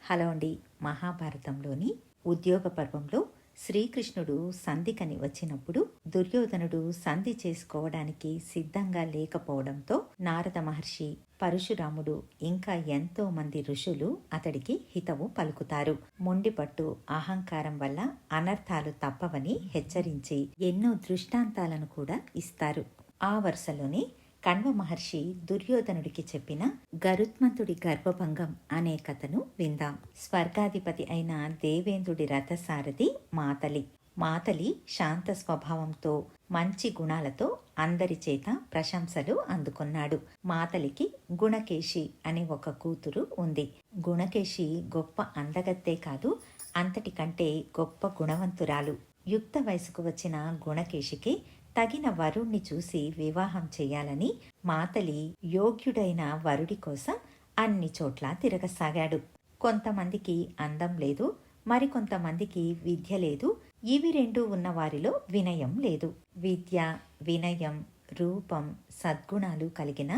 Hello అండి. మహాభారతంలోని ఉద్యోగ పర్వంలో శ్రీకృష్ణుడు సంధికని వచ్చినప్పుడు దుర్యోధనుడు సంధి చేసుకోవడానికి సిద్ధంగా లేకపోవడంతో నారద మహర్షి, పరశురాముడు ఇంకా ఎంతో మంది ఋషులు అతడికి హితవు పలుకుతారు. మొండిపట్టు అహంకారం వల్ల అనర్థాలు తప్పవని హెచ్చరించి ఎన్నో దృష్టాంతాలను కూడా ఇస్తారు. ఆ వరుసలోనే కణ్వ మహర్షి దుర్యోధనుడికి చెప్పిన గరుత్మంతుడి గర్భభంగం అనే కథను విందాం. స్వర్గాధిపతి అయిన దేవేంద్రుడి రథసారథి మాతలి. మాతలి శాంత స్వభావంతో, మంచి గుణాలతో అందరి చేత ప్రశంసలు అందుకున్నాడు. మాతలికి గుణకేశి అనే ఒక కూతురు ఉంది. గుణకేశి గొప్ప అందగత్తే కాదు, అంతటికంటే గొప్ప గుణవంతురాలు. యుక్త వయసుకు వచ్చిన గుణకేశికి తగిన వరుణ్ణి చూసి వివాహం చేయాలని మాతలి యోగ్యుడైన వరుడి కోసం అన్ని చోట్ల తిరగసాగాడు. కొంతమందికి అందం లేదు, మరికొంతమందికి విద్య లేదు. ఇవి రెండూ ఉన్న వారిలో వినయం లేదు. విద్య, వినయం, రూపం, సద్గుణాలు కలిగిన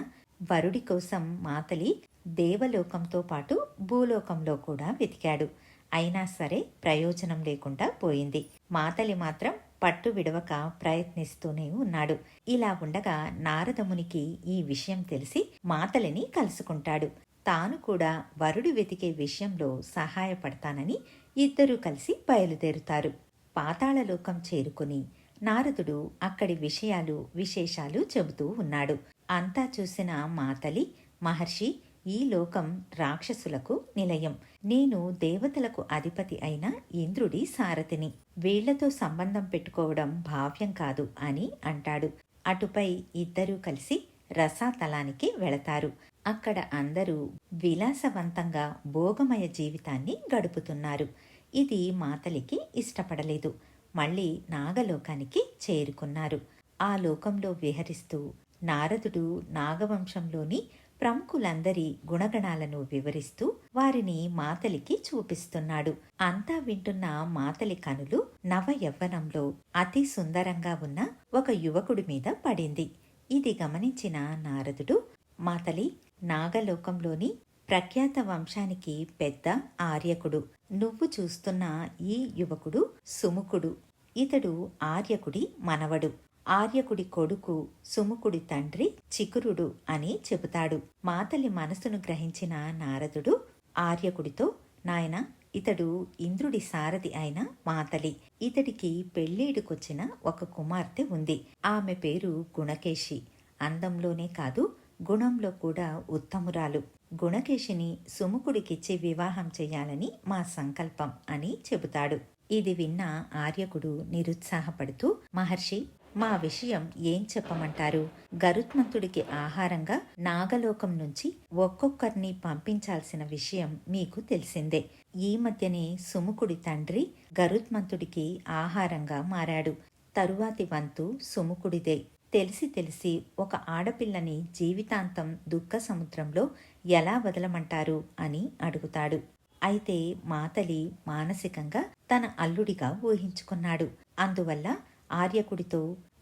వరుడి కోసం మాతలి దేవలోకంతో పాటు భూలోకంలో కూడా వెతికాడు. అయినా సరే ప్రయోజనం లేకుండా పోయింది. మాతలి మాత్రం పట్టు విడవక ప్రయత్నిస్తూనే ఉన్నాడు. ఇలా ఉండగా నారదమునికి ఈ విషయం తెలిసి మాతలిని కలుసుకుంటాడు. తాను కూడా వరుడు వెతికే విషయంలో సహాయపడతానని ఇద్దరూ కలిసి బయలుదేరుతారు. పాతాళలోకం చేరుకుని నారదుడు అక్కడి విషయాలు విశేషాలు చెబుతూ ఉన్నాడు. అంతా చూసిన మాతలి, మహర్షి, ఈ లోకం రాక్షసులకు నిలయం. నేను దేవతలకు అధిపతి అయిన ఇంద్రుడి సారథిని. వీళ్లతో సంబంధం పెట్టుకోవడం భావ్యం కాదు అని అంటాడు. అటుపై ఇద్దరూ కలిసి రసాతలానికి వెళతారు. అక్కడ అందరూ విలాసవంతంగా భోగమయ జీవితాన్ని గడుపుతున్నారు. ఇది మాతలికి ఇష్టపడలేదు. మళ్ళీ నాగలోకానికి చేరుకున్నారు. ఆ లోకంలో విహరిస్తూ నారదుడు నాగవంశంలోని ప్రముఖులందరి గుణగణాలను వివరిస్తూ వారిని మాతలికి చూపిస్తున్నాడు. అంతా వింటున్న మాతలి కనులు నవ యవ్వనంలో అతి సుందరంగా ఉన్న ఒక యువకుడి మీద పడింది. ఇది గమనించిన నారదుడు, మాతలి, నాగలోకంలోని ప్రఖ్యాత వంశానికి పెద్ద ఆర్యకుడు. నువ్వు చూస్తున్న ఈ యువకుడు సుముఖుడు. ఇతడు ఆర్యకుడి మనవడు. ఆర్యకుడి కొడుకు సుముఖుడి తండ్రి చికురుడు అని చెబుతాడు. మాతలి మనసును గ్రహించిన నారదుడు ఆర్యకుడితో, నాయన, ఇతడు ఇంద్రుడి సారథి అయిన మాతలి. ఇతడికి పెళ్ళేడుకొచ్చిన ఒక కుమార్తె ఉంది. ఆమె పేరు గుణకేశి. అందంలోనే కాదు, గుణంలో కూడా ఉత్తమురాలు. గుణకేశిని సుముఖుడికిచ్చి వివాహం చెయ్యాలని మా సంకల్పం అని చెబుతాడు. ఇది విన్న ఆర్యకుడు నిరుత్సాహపడుతూ, మహర్షి, మా విషయం ఏం చెప్పమంటారు? గరుత్మంతుడికి ఆహారంగా నాగలోకం నుంచి ఒక్కొక్కరిని పంపించాల్సిన విషయం మీకు తెలిసిందే. ఈ మధ్యనే సుముఖుడి తండ్రి గరుత్మంతుడికి ఆహారంగా మారాడు. తరువాతి వంతు సుముఖుడిదే. తెలిసి ఒక ఆడపిల్లని జీవితాంతం దుఃఖ సముద్రంలో ఎలా వదలమంటారు అని అడుగుతాడు. అయితే మాతలి మానసికంగా తన అల్లుడిగా ఊహించుకున్నాడు. అందువల్ల ఆర్యకుడితో,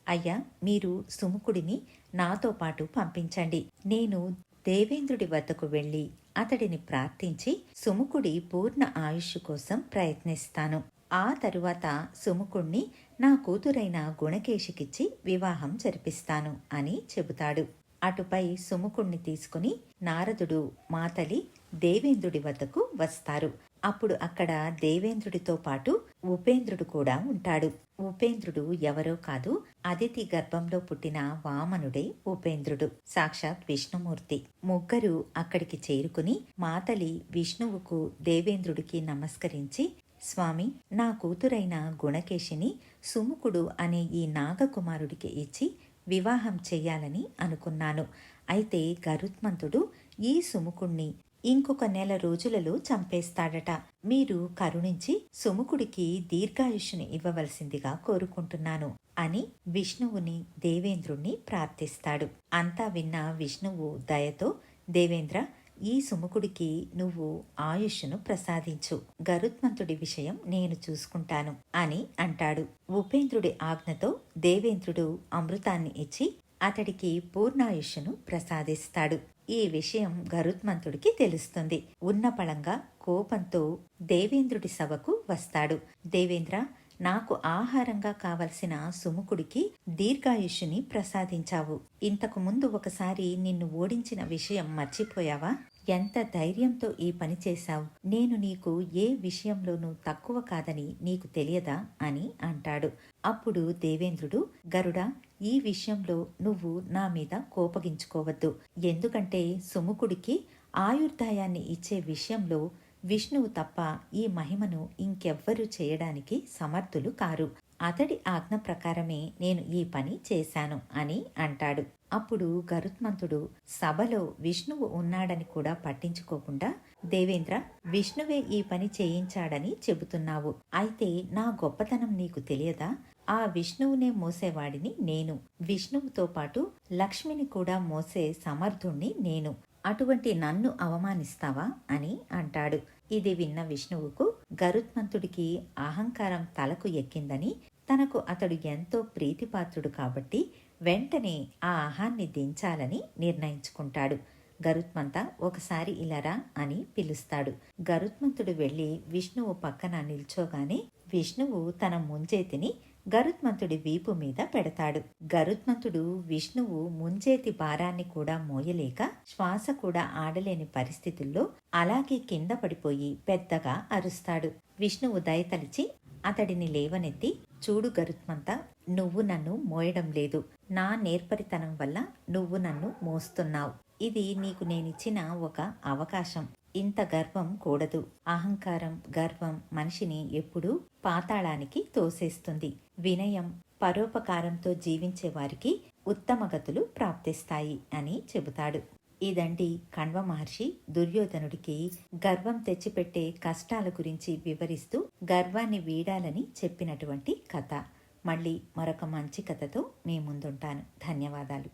అయ్యా, మీరు సుముఖుడిని నాతో పాటు పంపించండి. నేను దేవేంద్రుడి వద్దకు వెళ్ళి అతడిని ప్రార్థించి సుముఖుడి పూర్ణ ఆయుష్ కోసం ప్రయత్నిస్తాను. ఆ తరువాత సుముఖుణ్ణి నా కూతురైన గుణకేశికిచ్చి వివాహం జరిపిస్తాను అని చెబుతాడు. అటుపై సుముఖుణ్ణి తీసుకుని నారదుడు, మాతలి దేవేంద్రుడి వద్దకు వస్తారు. అప్పుడు అక్కడ దేవేంద్రుడితో పాటు ఉపేంద్రుడు కూడా ఉంటాడు. ఉపేంద్రుడు ఎవరో కాదు, అదితి గర్భంలో పుట్టిన వామనుడే ఉపేంద్రుడు, సాక్షాత్ విష్ణుమూర్తి. ముగ్గురు అక్కడికి చేరుకుని మాతలి విష్ణువుకు, దేవేంద్రుడికి నమస్కరించి, స్వామి, నా కూతురైన గుణకేశిని సుముఖుడు అనే ఈ నాగకుమారుడికి ఇచ్చి వివాహం చెయ్యాలని అనుకున్నాను. అయితే గరుత్మంతుడు ఈ సుముఖుణ్ణి ఇంకొక నెల రోజులలో చంపేస్తాడట. మీరు కరుణించి సుముఖుడికి దీర్ఘాయుష్ని ఇవ్వవలసిందిగా కోరుకుంటున్నాను అని విష్ణువుని, దేవేంద్రుణ్ణి ప్రార్థిస్తాడు. అంతా విన్న విష్ణువు దయతో, దేవేంద్ర, ఈ సుముఖుడికి నువ్వు ఆయుష్ను ప్రసాదించు. గరుత్మంతుడి విషయం నేను చూసుకుంటాను అని అంటాడు. ఉపేంద్రుడి ఆజ్ఞతో దేవేంద్రుడు అమృతాన్ని ఇచ్చి అతడికి పూర్ణాయుష్ను ప్రసాదిస్తాడు. ఈ విషయం గరుత్మంతుడికి తెలుస్తుంది. ఉన్నపళంగా కోపంతో దేవేంద్రుడి సభకు వస్తాడు. దేవేంద్ర, నాకు ఆహారంగా కావలసిన సుముఖుడికి దీర్ఘాయుష్యుని ప్రసాదించావు. ఇంతకు ముందు ఒకసారి నిన్ను ఓడించిన విషయం మర్చిపోయావా? ఎంత ధైర్యంతో ఈ పని చేశావు? నేను నీకు ఏ విషయంలోనూ తక్కువ కాదని నీకు తెలియదా అని అంటాడు. అప్పుడు దేవేంద్రుడు, గరుడా, ఈ విషయంలో నువ్వు నా మీద కోపగించుకోవద్దు. ఎందుకంటే సుముఖుడికి ఆయుర్దాయాన్ని ఇచ్చే విషయంలో విష్ణువు తప్ప ఈ మహిమను ఇంకెవ్వరూ చేయడానికి సమర్థులు కారు. అతడి ఆజ్ఞ ప్రకారమే నేను ఈ పని చేశాను అని అంటాడు. అప్పుడు గరుత్మంతుడు సభలో విష్ణువు ఉన్నాడని కూడా పట్టించుకోకుండా, దేవేంద్ర, విష్ణువే ఈ పని చేయించాడని చెబుతున్నావు. అయితే నా గొప్పతనం నీకు తెలియదా? ఆ విష్ణువునే మోసేవాడిని నేను. విష్ణువుతో పాటు లక్ష్మిని కూడా మోసే సమర్థుణ్ణి నేను. అటువంటి నన్ను అవమానిస్తావా అని అంటాడు. ఇది విన్న విష్ణువుకు గరుత్మంతుడికి అహంకారం తలకు ఎక్కిందని, తనకు అతడు ఎంతో ప్రీతిపాత్రుడు కాబట్టి వెంటనే ఆ అహాన్ని దించాలని నిర్ణయించుకుంటాడు. గరుత్మంత, ఒకసారి ఇలారా అని పిలుస్తాడు. గరుత్మంతుడు వెళ్లి విష్ణువు పక్కన నిల్చోగానే విష్ణువు తన ముంజేతిని గరుత్మంతుడి వీపు మీద పెడతాడు. గరుత్మంతుడు విష్ణువు ముంజేతి భారాన్ని కూడా మోయలేక శ్వాస కూడా ఆడలేని పరిస్థితుల్లో అలాగే కింద పడిపోయి పెద్దగా అరుస్తాడు. విష్ణువు దయతలిచి అతడిని లేవనెత్తి, చూడు గరుత్మంత, నువ్వు నన్ను మోయడం లేదు. నా నేర్పరితనం వల్ల నువ్వు నన్ను మోస్తున్నావు. ఇది నీకు నేనిచ్చిన ఒక అవకాశం. ఇంత గర్వం కూడదు. అహంకారం, గర్వం మనిషిని ఎప్పుడూ పాతాళానికి తోసేస్తుంది. వినయం, పరోపకారంతో జీవించే వారికి ఉత్తమగతులు ప్రాప్తిస్తాయి అని చెబుతాడు. ఇదండి కణ్వ మహర్షి దుర్యోధనుడికి గర్వం తెచ్చిపెట్టే కష్టాల గురించి వివరిస్తూ గర్వాన్ని వీడాలని చెప్పినటువంటి కథ. మళ్ళీ మరొక మంచి కథతో మీ ముందుంటాను. ధన్యవాదాలు.